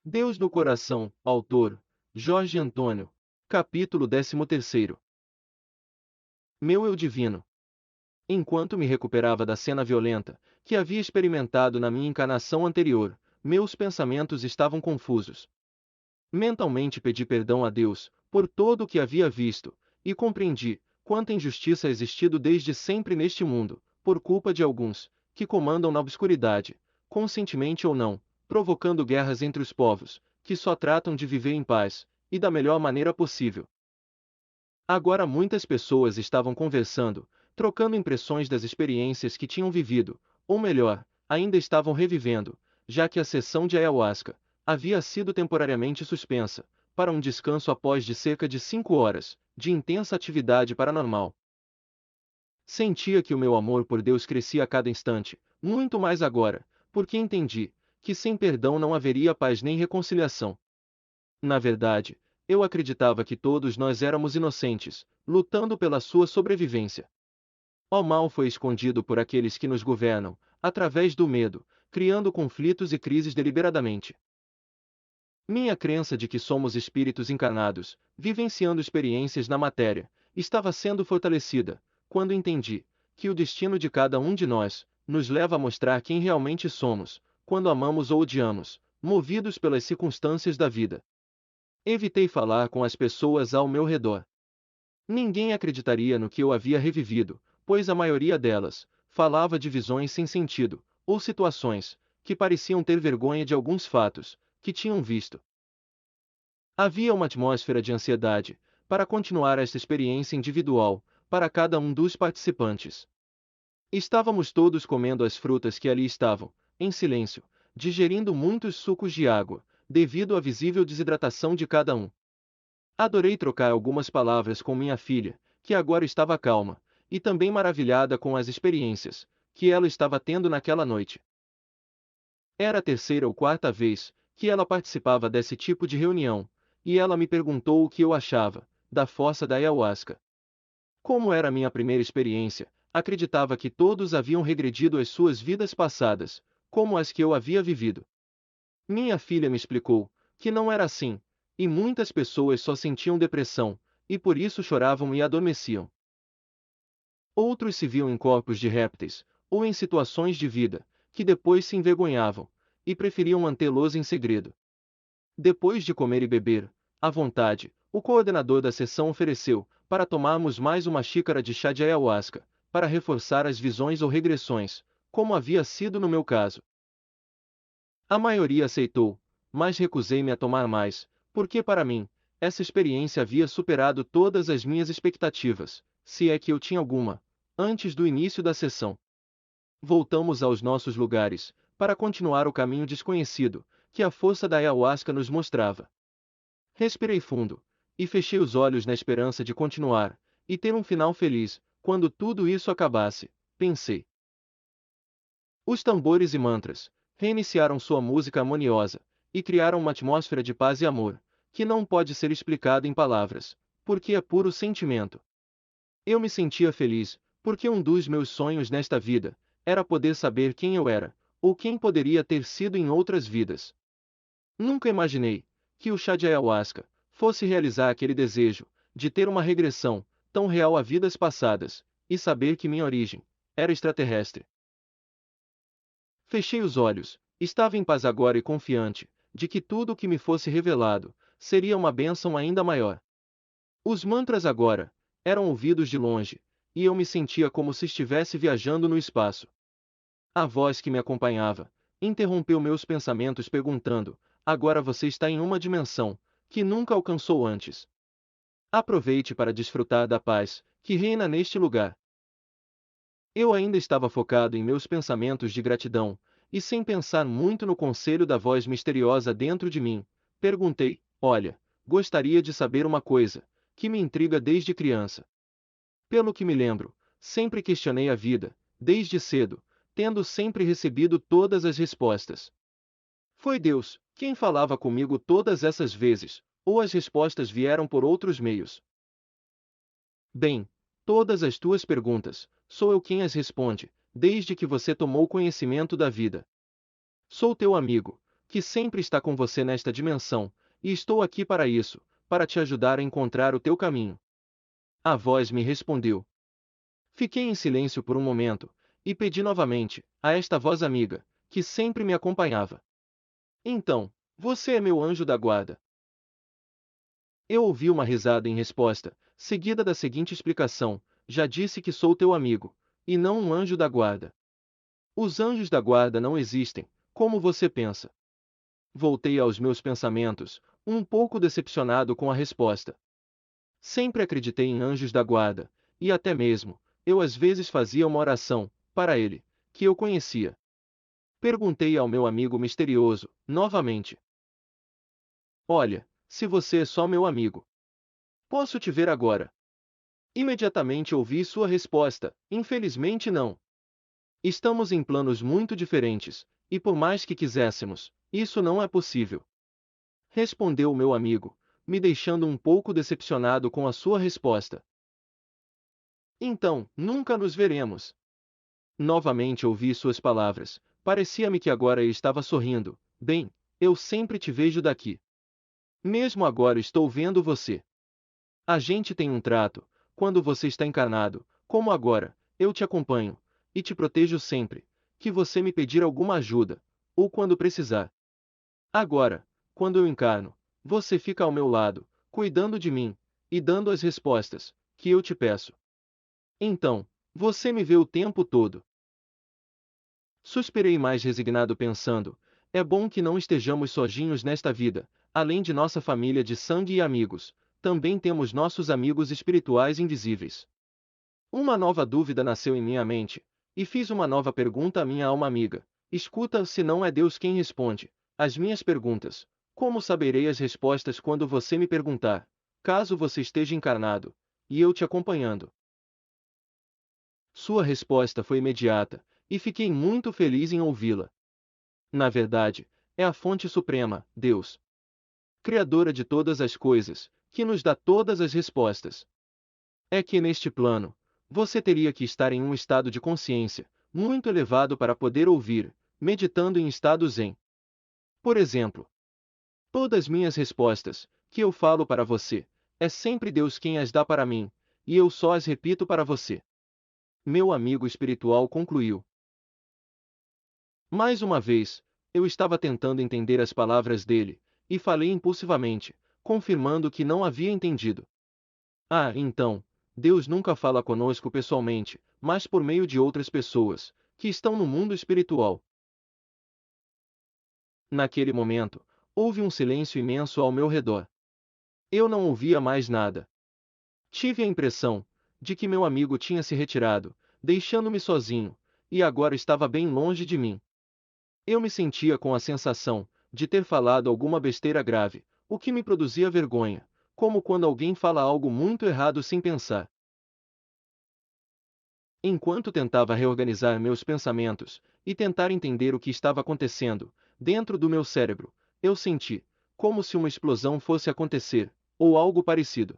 Deus no coração, autor, Jorge Antônio. Capítulo 13. Meu eu divino. Enquanto me recuperava da cena violenta, que havia experimentado na minha encarnação anterior, meus pensamentos estavam confusos. Mentalmente pedi perdão a Deus, por todo o que havia visto, e compreendi, quanta injustiça ha existido desde sempre neste mundo, por culpa de alguns, que comandam na obscuridade, conscientemente ou não, provocando guerras entre os povos, que só tratam de viver em paz, e da melhor maneira possível. Agora muitas pessoas estavam conversando, trocando impressões das experiências que tinham vivido, ou melhor, ainda estavam revivendo, já que a sessão de ayahuasca havia sido temporariamente suspensa, para um descanso após de cerca de 5 horas, de intensa atividade paranormal. Sentia que o meu amor por Deus crescia a cada instante, muito mais agora, porque entendi que sem perdão não haveria paz nem reconciliação. Na verdade, eu acreditava que todos nós éramos inocentes, lutando pela sua sobrevivência. O mal foi escondido por aqueles que nos governam, através do medo, criando conflitos e crises deliberadamente. Minha crença de que somos espíritos encarnados, vivenciando experiências na matéria, estava sendo fortalecida, quando entendi que o destino de cada um de nós nos leva a mostrar quem realmente somos, quando amamos ou odiamos, movidos pelas circunstâncias da vida. Evitei falar com as pessoas ao meu redor. Ninguém acreditaria no que eu havia revivido, pois a maioria delas falava de visões sem sentido, ou situações que pareciam ter vergonha de alguns fatos que tinham visto. Havia uma atmosfera de ansiedade para continuar esta experiência individual para cada um dos participantes. Estávamos todos comendo as frutas que ali estavam, em silêncio, digerindo muitos sucos de água, devido à visível desidratação de cada um. Adorei trocar algumas palavras com minha filha, que agora estava calma, e também maravilhada com as experiências que ela estava tendo naquela noite. Era a terceira ou quarta vez que ela participava desse tipo de reunião, e ela me perguntou o que eu achava da força da ayahuasca. Como era minha primeira experiência, acreditava que todos haviam regredido às suas vidas passadas, como as que eu havia vivido. Minha filha me explicou que não era assim, e muitas pessoas só sentiam depressão, e por isso choravam e adormeciam. Outros se viam em corpos de répteis, ou em situações de vida, que depois se envergonhavam, e preferiam mantê-los em segredo. Depois de comer e beber, à vontade, o coordenador da sessão ofereceu para tomarmos mais uma xícara de chá de ayahuasca, para reforçar as visões ou regressões, como havia sido no meu caso. A maioria aceitou, mas recusei-me a tomar mais, porque para mim, essa experiência havia superado todas as minhas expectativas, se é que eu tinha alguma, antes do início da sessão. Voltamos aos nossos lugares, para continuar o caminho desconhecido, que a força da ayahuasca nos mostrava. Respirei fundo, e fechei os olhos na esperança de continuar, e ter um final feliz, quando tudo isso acabasse, pensei. Os tambores e mantras reiniciaram sua música harmoniosa, e criaram uma atmosfera de paz e amor, que não pode ser explicada em palavras, porque é puro sentimento. Eu me sentia feliz, porque um dos meus sonhos nesta vida era poder saber quem eu era, ou quem poderia ter sido em outras vidas. Nunca imaginei que o chá de ayahuasca fosse realizar aquele desejo de ter uma regressão tão real a vidas passadas, e saber que minha origem era extraterrestre. Fechei os olhos, estava em paz agora e confiante de que tudo o que me fosse revelado seria uma bênção ainda maior. Os mantras agora eram ouvidos de longe, e eu me sentia como se estivesse viajando no espaço. A voz que me acompanhava interrompeu meus pensamentos perguntando: agora você está em uma dimensão que nunca alcançou antes. Aproveite para desfrutar da paz que reina neste lugar. Eu ainda estava focado em meus pensamentos de gratidão, e sem pensar muito no conselho da voz misteriosa dentro de mim, perguntei: olha, gostaria de saber uma coisa que me intriga desde criança. Pelo que me lembro, sempre questionei a vida, desde cedo, tendo sempre recebido todas as respostas. Foi Deus quem falava comigo todas essas vezes, ou as respostas vieram por outros meios? Bem, todas as tuas perguntas, sou eu quem as responde, desde que você tomou conhecimento da vida. Sou teu amigo, que sempre está com você nesta dimensão, e estou aqui para isso, para te ajudar a encontrar o teu caminho. A voz me respondeu. Fiquei em silêncio por um momento, e pedi novamente, a esta voz amiga, que sempre me acompanhava. Então, você é meu anjo da guarda. Eu ouvi uma risada em resposta, seguida da seguinte explicação: já disse que sou teu amigo, e não um anjo da guarda. Os anjos da guarda não existem, como você pensa. Voltei aos meus pensamentos, um pouco decepcionado com a resposta. Sempre acreditei em anjos da guarda, e até mesmo, eu às vezes fazia uma oração, para ele, que eu conhecia. Perguntei ao meu amigo misterioso, novamente: olha, se você é só meu amigo, posso te ver agora? Imediatamente ouvi sua resposta: infelizmente não. Estamos em planos muito diferentes, e por mais que quiséssemos, isso não é possível. Respondeu o meu amigo, me deixando um pouco decepcionado com a sua resposta. Então, nunca nos veremos. Novamente ouvi suas palavras. Parecia-me que agora ele estava sorrindo. Bem, eu sempre te vejo daqui. Mesmo agora estou vendo você. A gente tem um trato, quando você está encarnado, como agora, eu te acompanho, e te protejo sempre, que você me pedir alguma ajuda, ou quando precisar. Agora, quando eu encarno, você fica ao meu lado, cuidando de mim, e dando as respostas, que eu te peço. Então, você me vê o tempo todo. Suspirei mais resignado pensando, é bom que não estejamos sozinhos nesta vida, além de nossa família de sangue e amigos, também temos nossos amigos espirituais invisíveis. Uma nova dúvida nasceu em minha mente, e fiz uma nova pergunta à minha alma amiga. Escuta, se não é Deus quem responde as minhas perguntas, como saberei as respostas quando você me perguntar, caso você esteja encarnado, e eu te acompanhando? Sua resposta foi imediata, e fiquei muito feliz em ouvi-la. Na verdade, é a fonte suprema, Deus, Criadora de todas as coisas, que nos dá todas as respostas. É que neste plano, você teria que estar em um estado de consciência muito elevado para poder ouvir, meditando em estado zen. Por exemplo, todas minhas respostas, que eu falo para você, é sempre Deus quem as dá para mim, e eu só as repito para você. Meu amigo espiritual concluiu. Mais uma vez, eu estava tentando entender as palavras dele, e falei impulsivamente, confirmando que não havia entendido. Ah, então, Deus nunca fala conosco pessoalmente, mas por meio de outras pessoas, que estão no mundo espiritual. Naquele momento, houve um silêncio imenso ao meu redor. Eu não ouvia mais nada. Tive a impressão de que meu amigo tinha se retirado, deixando-me sozinho, e agora estava bem longe de mim. Eu me sentia com a sensação de ter falado alguma besteira grave, o que me produzia vergonha, como quando alguém fala algo muito errado sem pensar. Enquanto tentava reorganizar meus pensamentos e tentar entender o que estava acontecendo dentro do meu cérebro, eu senti como se uma explosão fosse acontecer, ou algo parecido.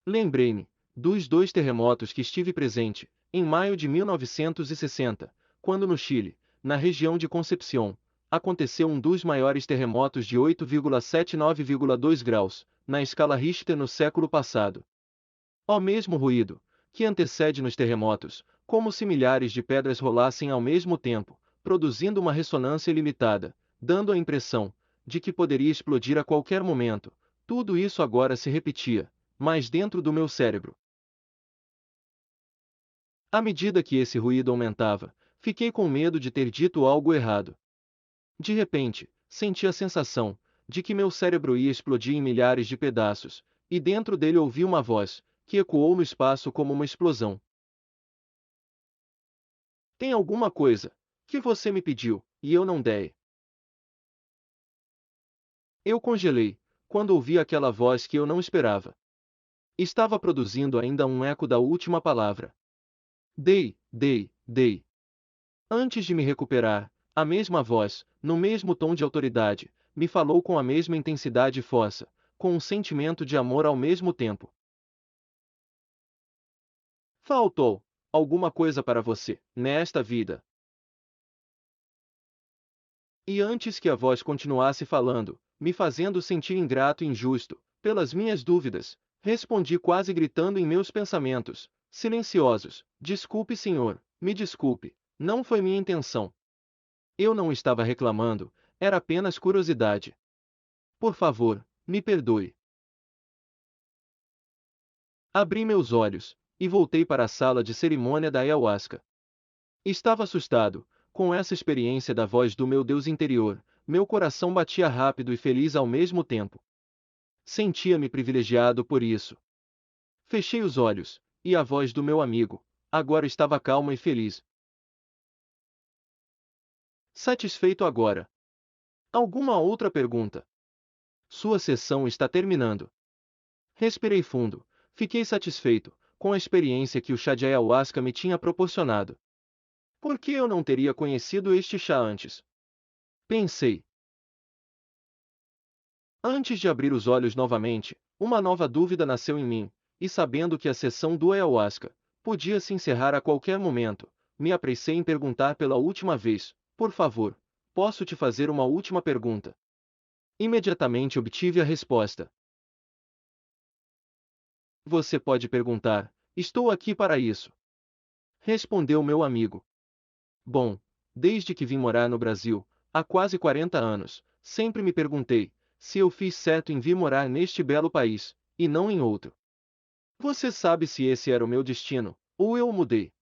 Lembrei-me dos dois terremotos que estive presente em maio de 1960, quando no Chile, na região de Concepción, aconteceu um dos maiores terremotos de 8,79,2 graus na escala Richter no século passado. O mesmo ruído que antecede nos terremotos, como se milhares de pedras rolassem ao mesmo tempo, produzindo uma ressonância ilimitada, dando a impressão de que poderia explodir a qualquer momento. Tudo isso agora se repetia, mas dentro do meu cérebro. À medida que esse ruído aumentava, fiquei com medo de ter dito algo errado. De repente, senti a sensação de que meu cérebro ia explodir em milhares de pedaços, e dentro dele ouvi uma voz que ecoou no espaço como uma explosão. Tem alguma coisa que você me pediu, e eu não dei. Eu congelei, quando ouvi aquela voz que eu não esperava. Estava produzindo ainda um eco da última palavra. Dei, dei, dei. Antes de me recuperar, a mesma voz, no mesmo tom de autoridade, me falou com a mesma intensidade e força, com um sentimento de amor ao mesmo tempo. Faltou alguma coisa para você, nesta vida. E antes que a voz continuasse falando, me fazendo sentir ingrato e injusto, pelas minhas dúvidas, respondi quase gritando em meus pensamentos, silenciosos: Desculpe, senhor, me desculpe, não foi minha intenção. Eu não estava reclamando, era apenas curiosidade. Por favor, me perdoe. Abri meus olhos, e voltei para a sala de cerimônia da ayahuasca. Estava assustado, com essa experiência da voz do meu Deus interior, meu coração batia rápido e feliz ao mesmo tempo. Sentia-me privilegiado por isso. Fechei os olhos, e a voz do meu amigo, agora estava calma e feliz. Satisfeito agora. Alguma outra pergunta? Sua sessão está terminando. Respirei fundo, fiquei satisfeito, com a experiência que o chá de ayahuasca me tinha proporcionado. Por que eu não teria conhecido este chá antes? Pensei. Antes de abrir os olhos novamente, uma nova dúvida nasceu em mim, e sabendo que a sessão do ayahuasca podia se encerrar a qualquer momento, me apressei em perguntar pela última vez: por favor, posso te fazer uma última pergunta? Imediatamente obtive a resposta. Você pode perguntar, estou aqui para isso. Respondeu meu amigo. Bom, desde que vim morar no Brasil, há quase 40 anos, sempre me perguntei se eu fiz certo em vir morar neste belo país, e não em outro. Você sabe se esse era o meu destino, ou eu o mudei?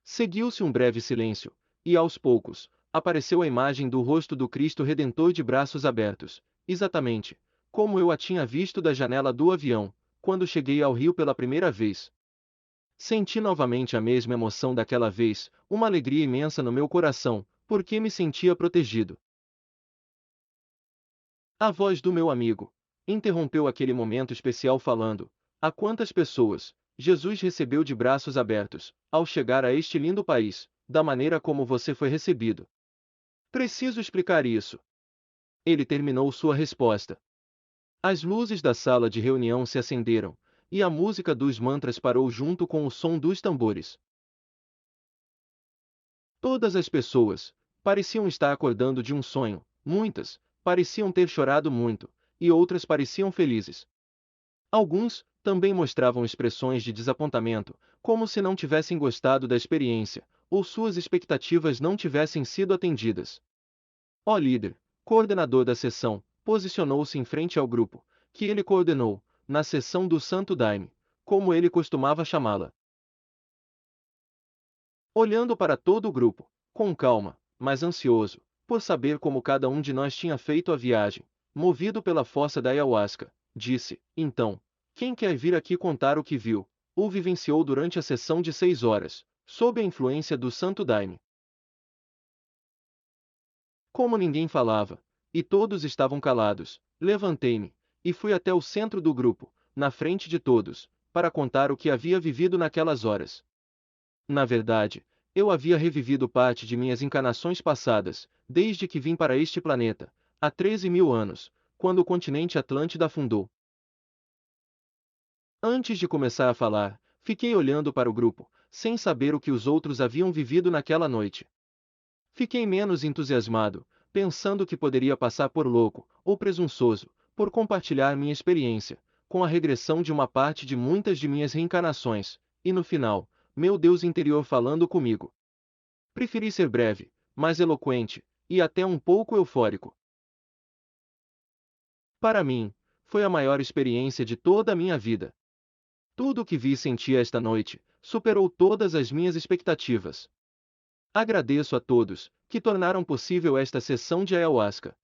Seguiu-se um breve silêncio, e aos poucos, apareceu a imagem do rosto do Cristo Redentor de braços abertos, exatamente como eu a tinha visto da janela do avião, quando cheguei ao Rio pela primeira vez. Senti novamente a mesma emoção daquela vez, uma alegria imensa no meu coração, porque me sentia protegido. A voz do meu amigo interrompeu aquele momento especial falando: a quantas pessoas Jesus recebeu de braços abertos, ao chegar a este lindo país, da maneira como você foi recebido. Preciso explicar isso. Ele terminou sua resposta. As luzes da sala de reunião se acenderam, e a música dos mantras parou junto com o som dos tambores. Todas as pessoas pareciam estar acordando de um sonho, muitas pareciam ter chorado muito, e outras pareciam felizes. Alguns também mostravam expressões de desapontamento, como se não tivessem gostado da experiência, ou suas expectativas não tivessem sido atendidas. O líder, coordenador da sessão, posicionou-se em frente ao grupo, que ele coordenou, na sessão do Santo Daime, como ele costumava chamá-la. Olhando para todo o grupo, com calma, mas ansioso, por saber como cada um de nós tinha feito a viagem, movido pela força da ayahuasca, disse: então, quem quer vir aqui contar o que viu, ou vivenciou durante a sessão de 6 horas, sob a influência do Santo Daime? Como ninguém falava, e todos estavam calados, levantei-me, e fui até o centro do grupo, na frente de todos, para contar o que havia vivido naquelas horas. Na verdade, eu havia revivido parte de minhas encarnações passadas, desde que vim para este planeta, há 13.000 anos, quando o continente Atlântida afundou. Antes de começar a falar, fiquei olhando para o grupo, sem saber o que os outros haviam vivido naquela noite. Fiquei menos entusiasmado, pensando que poderia passar por louco, ou presunçoso, por compartilhar minha experiência, com a regressão de uma parte de muitas de minhas reencarnações, e no final, meu Deus interior falando comigo. Preferi ser breve, mais eloquente, e até um pouco eufórico. Para mim, foi a maior experiência de toda a minha vida. Tudo o que vi e senti esta noite superou todas as minhas expectativas. Agradeço a todos que tornaram possível esta sessão de ayahuasca.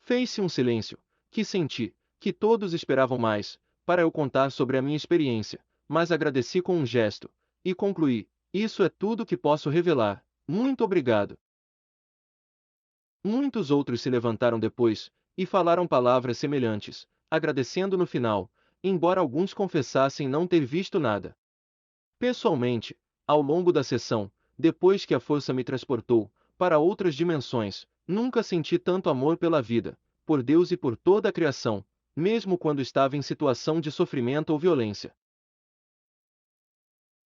Fez-se um silêncio, que senti que todos esperavam mais, para eu contar sobre a minha experiência, mas agradeci com um gesto, e concluí: isso é tudo que posso revelar, muito obrigado. Muitos outros se levantaram depois, e falaram palavras semelhantes, agradecendo no final, embora alguns confessassem não ter visto nada. Pessoalmente, ao longo da sessão, depois que a força me transportou para outras dimensões, nunca senti tanto amor pela vida, por Deus e por toda a criação, mesmo quando estava em situação de sofrimento ou violência.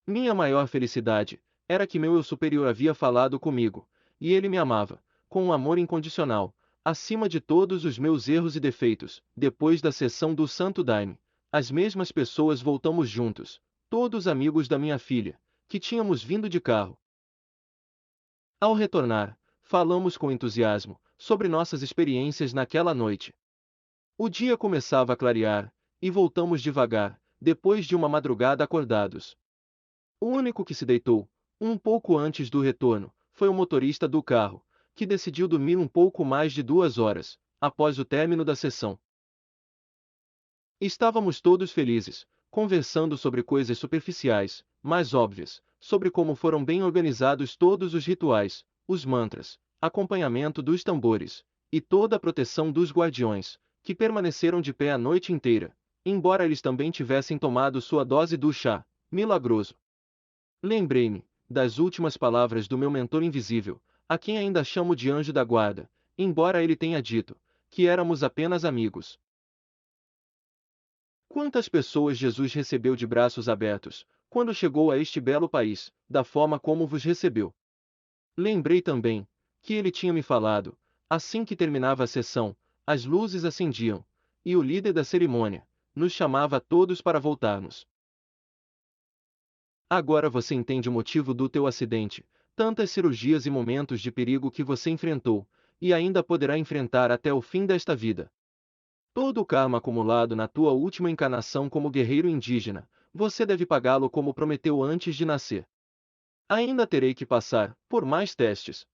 Minha maior felicidade era que meu eu superior havia falado comigo, e ele me amava, com um amor incondicional, acima de todos os meus erros e defeitos. Depois da sessão do Santo Daime, as mesmas pessoas voltamos juntos, todos amigos da minha filha, que tínhamos vindo de carro. Ao retornar, falamos com entusiasmo sobre nossas experiências naquela noite. O dia começava a clarear, e voltamos devagar, depois de uma madrugada acordados. O único que se deitou, um pouco antes do retorno, foi o motorista do carro, que decidiu dormir um pouco mais de 2 horas, após o término da sessão. Estávamos todos felizes, conversando sobre coisas superficiais, mas óbvias, sobre como foram bem organizados todos os rituais, os mantras, acompanhamento dos tambores, e toda a proteção dos guardiões, que permaneceram de pé a noite inteira, embora eles também tivessem tomado sua dose do chá milagroso. Lembrei-me das últimas palavras do meu mentor invisível, a quem ainda chamo de anjo da guarda, embora ele tenha dito que éramos apenas amigos. Quantas pessoas Jesus recebeu de braços abertos, quando chegou a este belo país, da forma como vos recebeu. Lembrei também que ele tinha me falado, assim que terminava a sessão, as luzes acendiam, e o líder da cerimônia nos chamava a todos para voltarmos. Agora você entende o motivo do teu acidente, tantas cirurgias e momentos de perigo que você enfrentou, e ainda poderá enfrentar até o fim desta vida. Todo o karma acumulado na tua última encarnação como guerreiro indígena, você deve pagá-lo como prometeu antes de nascer. Ainda terei que passar por mais testes.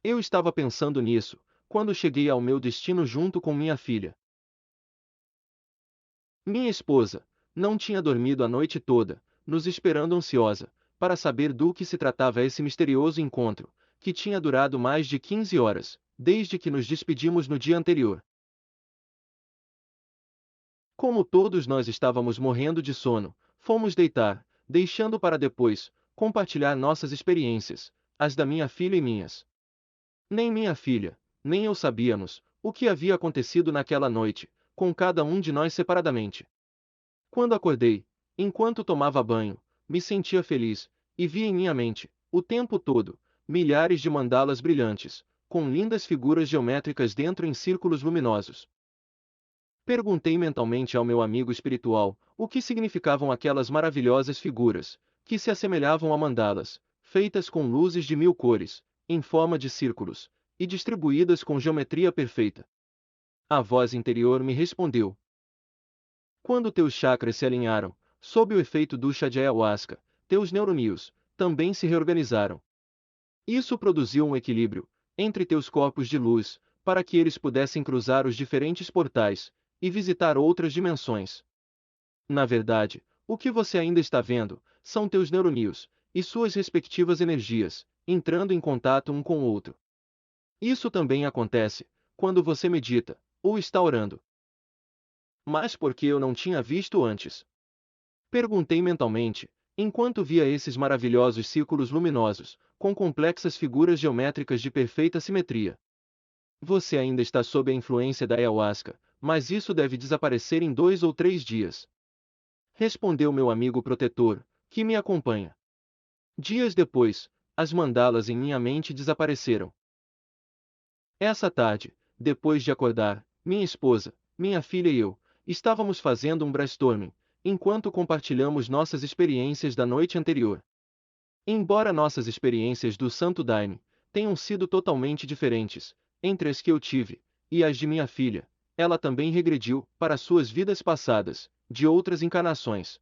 Eu estava pensando nisso, quando cheguei ao meu destino junto com minha filha. Minha esposa não tinha dormido a noite toda, nos esperando ansiosa, para saber do que se tratava esse misterioso encontro, que tinha durado mais de 15 horas, desde que nos despedimos no dia anterior. Como todos nós estávamos morrendo de sono, fomos deitar, deixando para depois compartilhar nossas experiências, as da minha filha e minhas. Nem minha filha, nem eu sabíamos o que havia acontecido naquela noite, com cada um de nós separadamente. Quando acordei, enquanto tomava banho, me sentia feliz, e via em minha mente, o tempo todo, milhares de mandalas brilhantes, com lindas figuras geométricas dentro em círculos luminosos. Perguntei mentalmente ao meu amigo espiritual o que significavam aquelas maravilhosas figuras, que se assemelhavam a mandalas, feitas com luzes de 1000 cores, em forma de círculos, e distribuídas com geometria perfeita. A voz interior me respondeu: quando teus chakras se alinharam, sob o efeito do chá de ayahuasca, teus neurônios também se reorganizaram. Isso produziu um equilíbrio entre teus corpos de luz, para que eles pudessem cruzar os diferentes portais e visitar outras dimensões. Na verdade, o que você ainda está vendo são teus neurônios e suas respectivas energias entrando em contato um com o outro. Isso também acontece quando você medita ou está orando. Mas por que eu não tinha visto antes? Perguntei mentalmente, enquanto via esses maravilhosos círculos luminosos, com complexas figuras geométricas de perfeita simetria. Você ainda está sob a influência da ayahuasca, mas isso deve desaparecer em 2 ou 3 dias. Respondeu meu amigo protetor, que me acompanha. Dias depois, as mandalas em minha mente desapareceram. Essa tarde, depois de acordar, minha esposa, minha filha e eu, estávamos fazendo um brainstorming, enquanto compartilhamos nossas experiências da noite anterior. Embora nossas experiências do Santo Daime tenham sido totalmente diferentes, entre as que eu tive e as de minha filha, ela também regrediu para suas vidas passadas, de outras encarnações.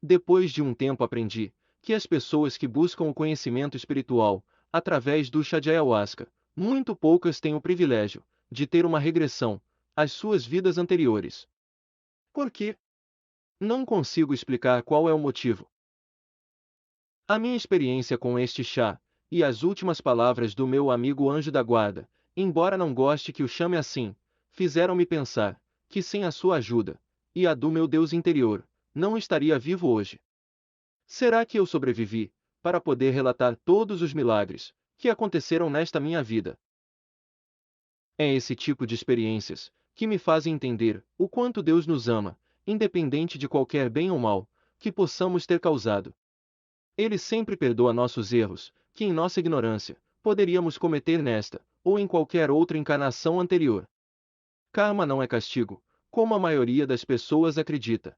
Depois de um tempo aprendi que as pessoas que buscam o conhecimento espiritual, através do chá de ayahuasca, muito poucas têm o privilégio de ter uma regressão às suas vidas anteriores. Por quê? Não consigo explicar qual é o motivo. A minha experiência com este chá, e as últimas palavras do meu amigo anjo da guarda, embora não goste que o chame assim, fizeram-me pensar que sem a sua ajuda, e a do meu Deus interior, não estaria vivo hoje. Será que eu sobrevivi para poder relatar todos os milagres que aconteceram nesta minha vida? É esse tipo de experiências que me fazem entender o quanto Deus nos ama, independente de qualquer bem ou mal que possamos ter causado. Ele sempre perdoa nossos erros, que em nossa ignorância, poderíamos cometer nesta, ou em qualquer outra encarnação anterior. Karma não é castigo, como a maioria das pessoas acredita.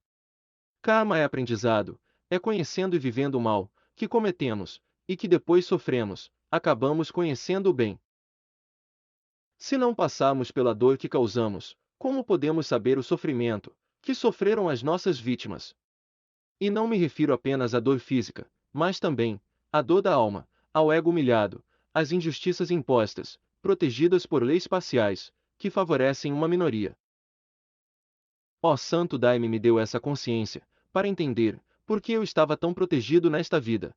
Karma é aprendizado, é conhecendo e vivendo o mal, que cometemos, e que depois sofremos, acabamos conhecendo o bem. Se não passarmos pela dor que causamos, como podemos saber o sofrimento que sofreram as nossas vítimas? E não me refiro apenas à dor física, mas também à dor da alma, ao ego humilhado, às injustiças impostas, protegidas por leis parciais, que favorecem uma minoria. Ó Santo Daime me deu essa consciência, para entender por que eu estava tão protegido nesta vida.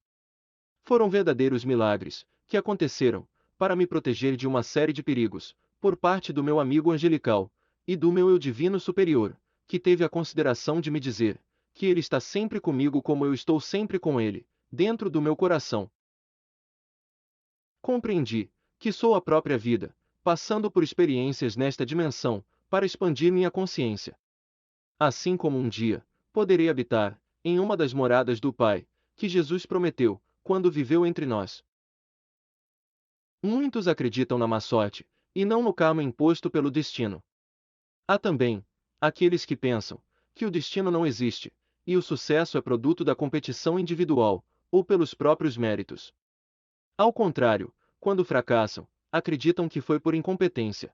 Foram verdadeiros milagres, que aconteceram, para me proteger de uma série de perigos, por parte do meu amigo angelical, e do meu eu divino superior, que teve a consideração de me dizer, que ele está sempre comigo como eu estou sempre com ele, dentro do meu coração. Compreendi, que sou a própria vida, passando por experiências nesta dimensão, para expandir minha consciência. Assim como um dia, poderei habitar, em uma das moradas do Pai, que Jesus prometeu, quando viveu entre nós. Muitos acreditam na má sorte, e não no karma imposto pelo destino. Há também aqueles que pensam que o destino não existe, e o sucesso é produto da competição individual, ou pelos próprios méritos. Ao contrário, quando fracassam, acreditam que foi por incompetência.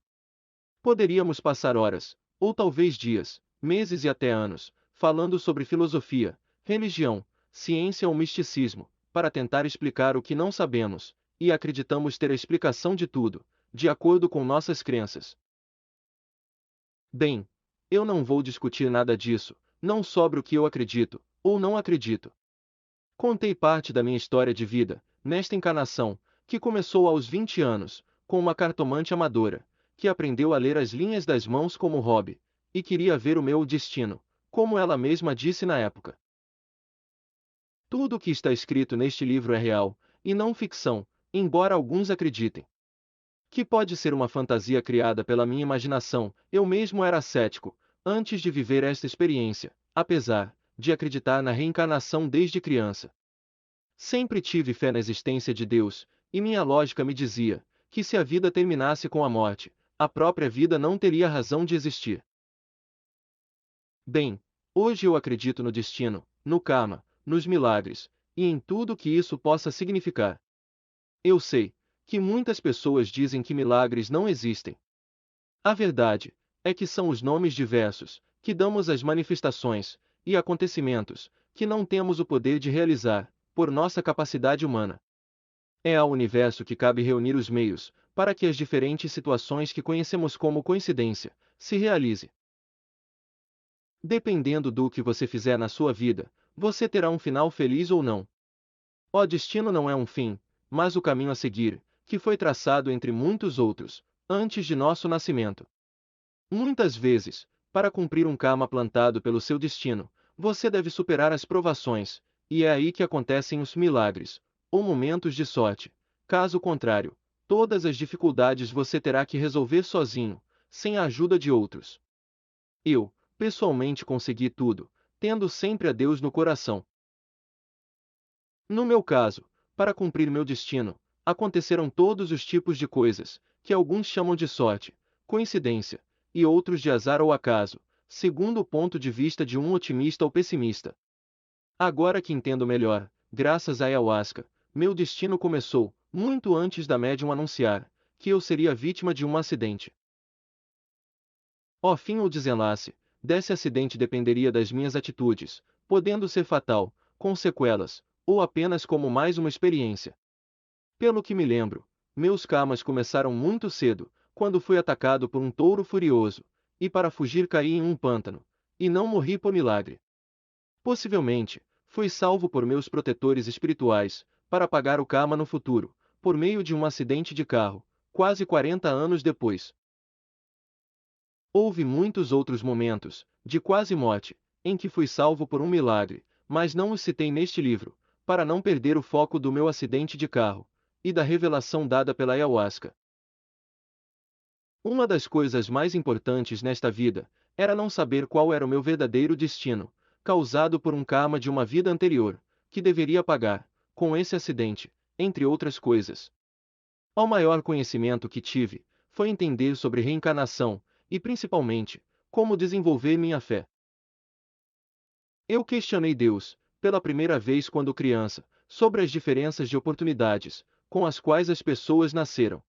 Poderíamos passar horas, ou talvez dias, meses e até anos, falando sobre filosofia, religião, ciência ou misticismo, para tentar explicar o que não sabemos, e acreditamos ter a explicação de tudo, de acordo com nossas crenças. Bem, eu não vou discutir nada disso, não sobre o que eu acredito, ou não acredito. Contei parte da minha história de vida, nesta encarnação, que começou aos 20 anos, com uma cartomante amadora, que aprendeu a ler as linhas das mãos como hobby, e queria ver o meu destino, como ela mesma disse na época. Tudo o que está escrito neste livro é real, e não ficção, embora alguns acreditem que pode ser uma fantasia criada pela minha imaginação. Eu mesmo era cético, antes de viver esta experiência, apesar de acreditar na reencarnação desde criança. Sempre tive fé na existência de Deus, e minha lógica me dizia que se a vida terminasse com a morte, a própria vida não teria razão de existir. Bem, hoje eu acredito no destino, no karma, nos milagres, e em tudo o que isso possa significar. Eu sei que muitas pessoas dizem que milagres não existem. A verdade é que são os nomes diversos que damos às manifestações e acontecimentos que não temos o poder de realizar, por nossa capacidade humana. É ao universo que cabe reunir os meios para que as diferentes situações que conhecemos como coincidência se realize. Dependendo do que você fizer na sua vida, você terá um final feliz ou não. O destino não é um fim, mas o caminho a seguir, que foi traçado entre muitos outros, antes de nosso nascimento. Muitas vezes, para cumprir um karma plantado pelo seu destino, você deve superar as provações, e é aí que acontecem os milagres, ou momentos de sorte. Caso contrário, todas as dificuldades você terá que resolver sozinho, sem a ajuda de outros. Eu, pessoalmente consegui tudo, tendo sempre a Deus no coração. No meu caso, para cumprir meu destino, aconteceram todos os tipos de coisas, que alguns chamam de sorte, coincidência, e outros de azar ou acaso, segundo o ponto de vista de um otimista ou pessimista. Agora que entendo melhor, graças à ayahuasca, meu destino começou, muito antes da médium anunciar, que eu seria vítima de um acidente. O fim ou desenlace desse acidente dependeria das minhas atitudes, podendo ser fatal, com sequelas, ou apenas como mais uma experiência. Pelo que me lembro, meus karmas começaram muito cedo, quando fui atacado por um touro furioso, e para fugir caí em um pântano, e não morri por milagre. Possivelmente, fui salvo por meus protetores espirituais, para pagar o karma no futuro, por meio de um acidente de carro, quase 40 anos depois. Houve muitos outros momentos, de quase morte, em que fui salvo por um milagre, mas não os citei neste livro, para não perder o foco do meu acidente de carro, e da revelação dada pela ayahuasca. Uma das coisas mais importantes nesta vida, era não saber qual era o meu verdadeiro destino, causado por um karma de uma vida anterior, que deveria pagar, com esse acidente, entre outras coisas. O maior conhecimento que tive foi entender sobre reencarnação e, principalmente, como desenvolver minha fé. Eu questionei Deus, pela primeira vez quando criança, sobre as diferenças de oportunidades com as quais as pessoas nasceram.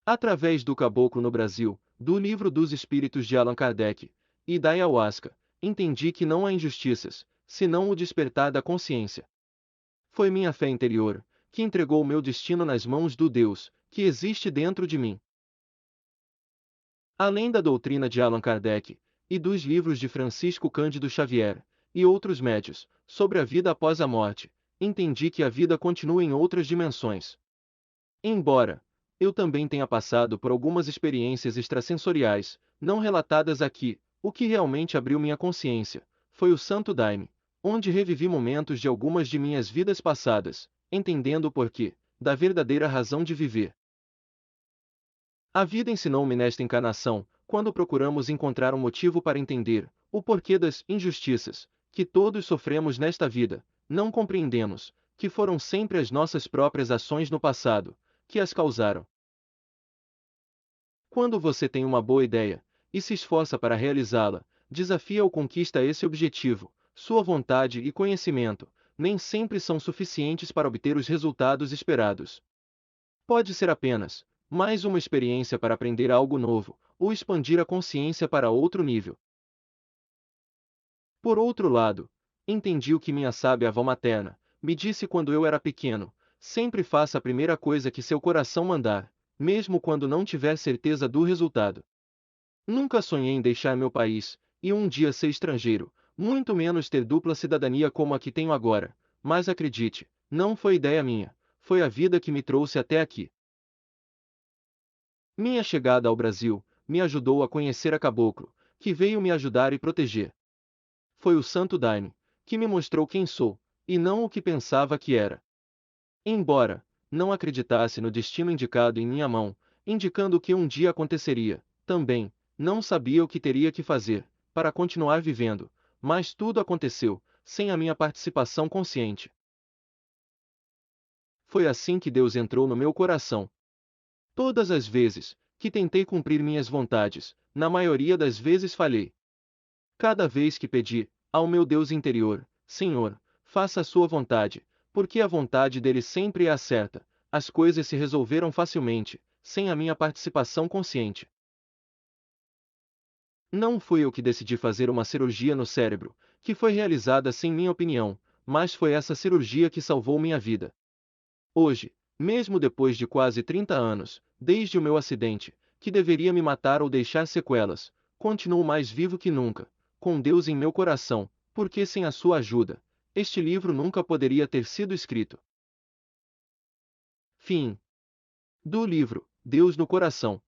Através do Caboclo no Brasil, do Livro dos Espíritos de Allan Kardec e da Ayahuasca, entendi que não há injustiças, senão o despertar da consciência. Foi minha fé interior que entregou o meu destino nas mãos do Deus que existe dentro de mim. Além da doutrina de Allan Kardec e dos livros de Francisco Cândido Xavier e outros médios sobre a vida após a morte, entendi que a vida continua em outras dimensões. Embora eu também tenha passado por algumas experiências extrasensoriais, não relatadas aqui, o que realmente abriu minha consciência foi o Santo Daime, onde revivi momentos de algumas de minhas vidas passadas, entendendo o porquê da verdadeira razão de viver. A vida ensinou-me nesta encarnação, quando procuramos encontrar um motivo para entender o porquê das injustiças que todos sofremos nesta vida, não compreendemos que foram sempre as nossas próprias ações no passado que as causaram. Quando você tem uma boa ideia e se esforça para realizá-la, desafia ou conquista esse objetivo, sua vontade e conhecimento nem sempre são suficientes para obter os resultados esperados. Pode ser apenas mais uma experiência para aprender algo novo, ou expandir a consciência para outro nível. Por outro lado, entendi o que minha sábia avó materna me disse quando eu era pequeno: sempre faça a primeira coisa que seu coração mandar, mesmo quando não tiver certeza do resultado. Nunca sonhei em deixar meu país e um dia ser estrangeiro, muito menos ter dupla cidadania como a que tenho agora, mas acredite, não foi ideia minha, foi a vida que me trouxe até aqui. Minha chegada ao Brasil me ajudou a conhecer a Caboclo, que veio me ajudar e proteger. Foi o Santo Daime que me mostrou quem sou, e não o que pensava que era. Embora não acreditasse no destino indicado em minha mão, indicando o que um dia aconteceria, também não sabia o que teria que fazer para continuar vivendo, mas tudo aconteceu sem a minha participação consciente. Foi assim que Deus entrou no meu coração. Todas as vezes que tentei cumprir minhas vontades, na maioria das vezes falhei. Cada vez que pedi ao meu Deus interior: Senhor, faça a sua vontade, porque a vontade dele sempre é a certa, as coisas se resolveram facilmente, sem a minha participação consciente. Não fui eu que decidi fazer uma cirurgia no cérebro, que foi realizada sem minha opinião, mas foi essa cirurgia que salvou minha vida. Hoje, mesmo depois de quase 30 anos, desde o meu acidente, que deveria me matar ou deixar sequelas, continuo mais vivo que nunca, com Deus em meu coração, porque sem a sua ajuda, este livro nunca poderia ter sido escrito. Fim do livro Deus no Coração.